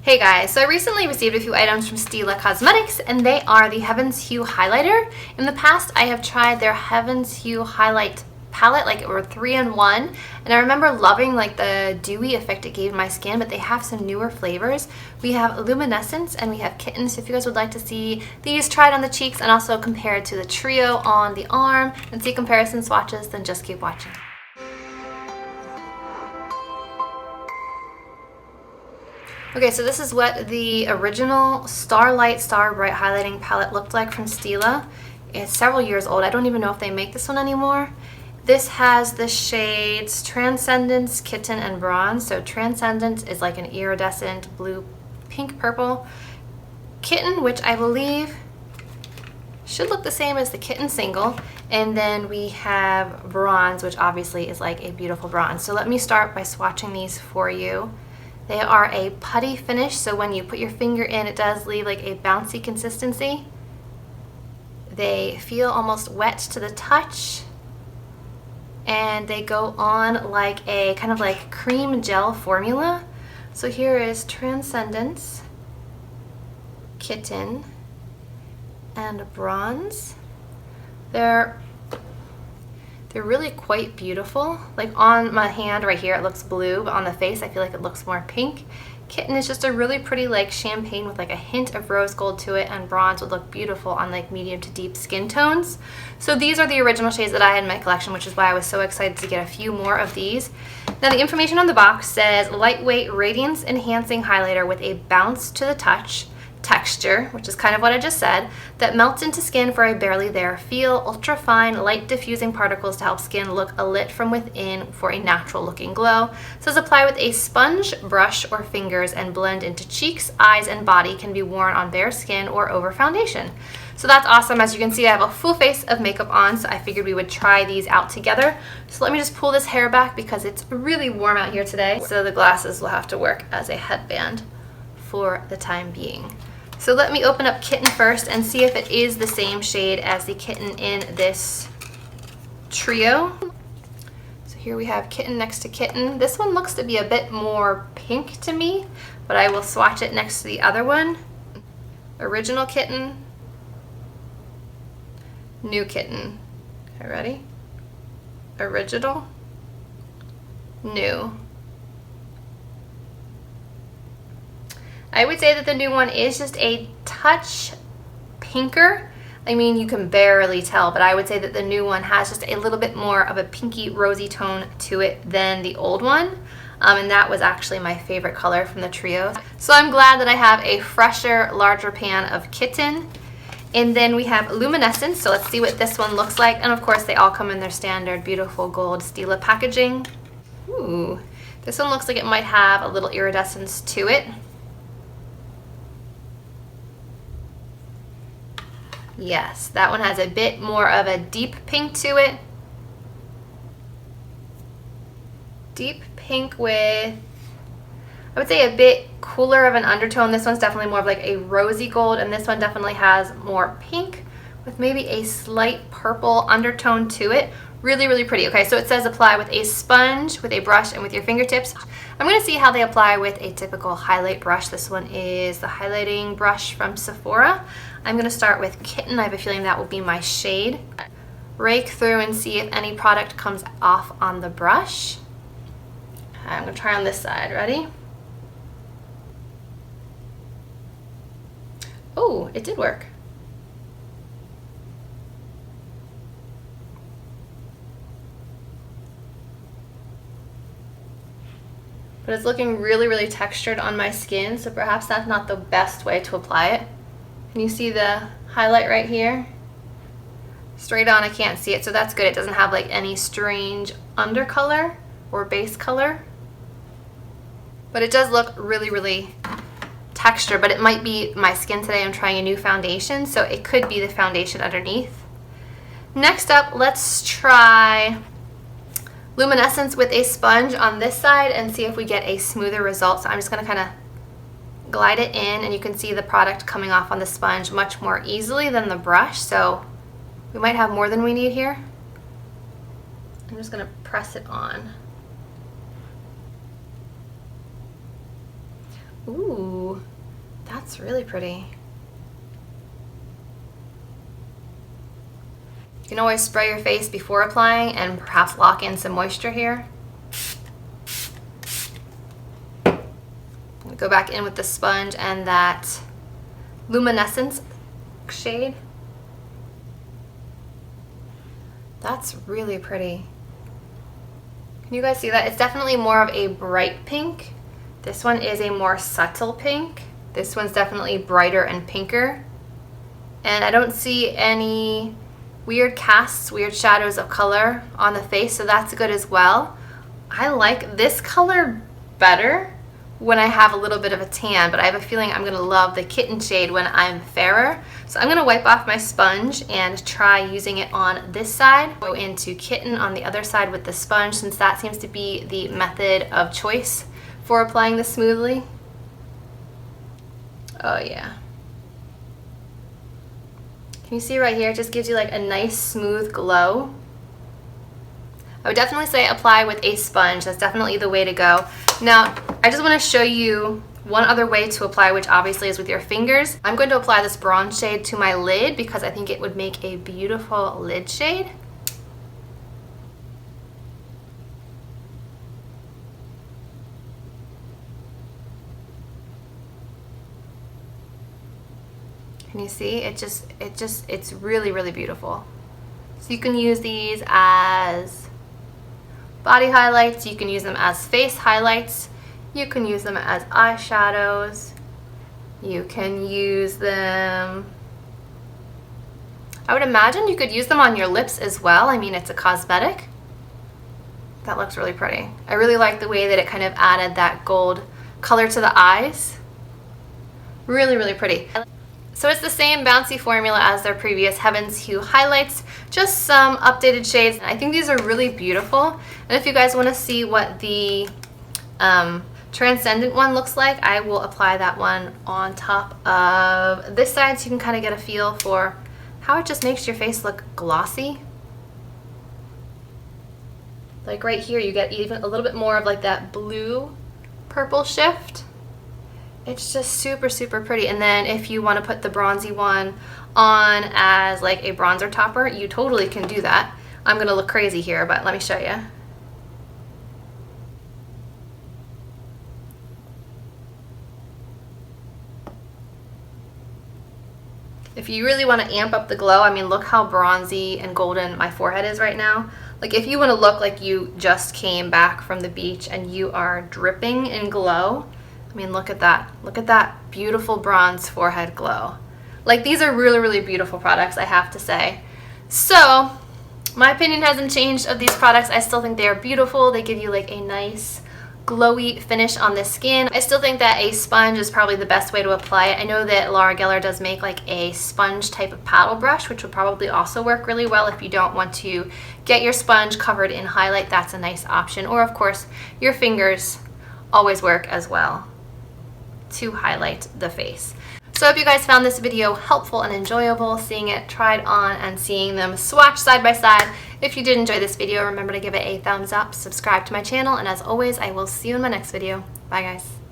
Hey guys, so I recently received a few items from Stila Cosmetics and they are the Heaven's Hue Highlighter. In the past I have tried their Heaven's Hue Highlight palette, like it were 3-in-1, and I remember loving like the dewy effect it gave my skin, but they have some newer flavors. We have Luminescence and we have Kitten, so if you guys would like to see these tried on the cheeks and also compared to the trio on the arm and see comparison swatches, then just keep watching. Okay, so this is what the original Starlight Star Bright Highlighting Palette looked like from Stila. It's several years old. I don't even know if they make this one anymore. This has the shades Transcendence, Kitten, and Bronze. So Transcendence is like an iridescent blue, pink, purple. Kitten, which I believe should look the same as the Kitten single. And then we have Bronze, which obviously is like a beautiful bronze. So let me start by swatching these for you. They are a putty finish, so when you put your finger in, it does leave like a bouncy consistency. They feel almost wet to the touch, and they go on like a kind of like cream gel formula. So here is Transcendence, Kitten, and Bronze. They're really quite beautiful. Like on my hand right here it looks blue, but on the face I feel like it looks more pink. Kitten is just a really pretty like champagne with like a hint of rose gold to it, and Bronze would look beautiful on like medium to deep skin tones. So these are the original shades that I had in my collection, which is why I was so excited to get a few more of these. Now the information on the box says lightweight radiance enhancing highlighter with a bounce to the touch, texture, which is kind of what I just said, that melts into skin for a barely there feel, ultra fine light diffusing particles to help skin look alit from within for a natural looking glow. It says apply with a sponge, brush, or fingers and blend into cheeks, eyes, and body. Can be worn on bare skin or over foundation. So that's awesome. As you can see, I have a full face of makeup on, so I figured we would try these out together. So let me just pull this hair back because it's really warm out here today, so the glasses will have to work as a headband for the time being. So let me open up Kitten first and see if it is the same shade as the Kitten in this trio. So here we have Kitten next to Kitten. This one looks to be a bit more pink to me, but I will swatch it next to the other one. Original Kitten, new Kitten. Okay, ready? Original, new. I would say that the new one is just a touch pinker. I mean, you can barely tell, but I would say that the new one has just a little bit more of a pinky rosy tone to it than the old one. And that was actually my favorite color from the trio. So I'm glad that I have a fresher, larger pan of Kitten. And then we have Luminescence, so let's see what this one looks like. And of course they all come in their standard beautiful gold Stila packaging. Ooh, this one looks like it might have a little iridescence to it. Yes, that one has a bit more of a deep pink to it. Deep pink with, I would say, a bit cooler of an undertone. This one's definitely more of like a rosy gold, and this one definitely has more pink with maybe a slight purple undertone to it. Really, really pretty. Okay, so it says apply with a sponge, with a brush, and with your fingertips. I'm going to see how they apply with a typical highlight brush. This one is the highlighting brush from Sephora. I'm going to start with Kitten. I have a feeling that will be my shade. Rake through and see if any product comes off on the brush. I'm going to try on this side. Ready? Oh, it did work. But it's looking really, really textured on my skin, so perhaps that's not the best way to apply it. Can you see the highlight right here? Straight on, I can't see it, so that's good. It doesn't have like any strange undercolor or base color. But it does look really, really textured, but it might be my skin today. I'm trying a new foundation, so it could be the foundation underneath. Next up, let's try Luminescence with a sponge on this side and see if we get a smoother result. So I'm just going to kind of glide it in, and you can see the product coming off on the sponge much more easily than the brush. So we might have more than we need here. I'm just going to press it on. Ooh, that's really pretty. You can always spray your face before applying and perhaps lock in some moisture here. Go back in with the sponge and that luminescence shade. That's really pretty. Can you guys see that? It's definitely more of a bright pink. This one is a more subtle pink. This one's definitely brighter and pinker. And I don't see any weird casts, weird shadows of color on the face, so that's good as well. I like this color better when I have a little bit of a tan, but I have a feeling I'm gonna love the kitten shade when I'm fairer. So I'm gonna wipe off my sponge and try using it on this side. Go into kitten on the other side with the sponge, since that seems to be the method of choice for applying this smoothly. Oh yeah. Can you see right here? It just gives you like a nice smooth glow. I would definitely say apply with a sponge. That's definitely the way to go. Now, I just want to show you one other way to apply, which obviously is with your fingers. I'm going to apply this bronze shade to my lid because I think it would make a beautiful lid shade. Can you see? It's really, really beautiful. So you can use these as body highlights, you can use them as face highlights, you can use them as eyeshadows, you can use them, I would imagine you could use them on your lips as well. I mean, it's a cosmetic. That looks really pretty. I really like the way that it kind of added that gold color to the eyes. Really, really pretty. So it's the same bouncy formula as their previous Heaven's Hue highlights, just some updated shades. I think these are really beautiful. And if you guys want to see what the transcendent one looks like, I will apply that one on top of this side so you can kind of get a feel for how it just makes your face look glossy. Like right here, you get even a little bit more of like that blue purple shift. It's just super, super pretty. And then if you want to put the bronzy one on as like a bronzer topper, you totally can do that. I'm going to look crazy here, but let me show you. If you really want to amp up the glow, I mean, look how bronzy and golden my forehead is right now. Like if you want to look like you just came back from the beach and you are dripping in glow, I mean, look at that. Look at that beautiful bronze forehead glow. Like, these are really, really beautiful products, I have to say. So, my opinion hasn't changed of these products. I still think they are beautiful. They give you like a nice glowy finish on the skin. I still think that a sponge is probably the best way to apply it. I know that Laura Geller does make like a sponge type of paddle brush, which would probably also work really well if you don't want to get your sponge covered in highlight. That's a nice option. Or of course, your fingers always work as well to highlight the face. So I hope you guys found this video helpful and enjoyable, seeing it tried on and seeing them swatched side by side. If you did enjoy this video, remember to give it a thumbs up, subscribe to my channel, and as always, I will see you in my next video. Bye guys.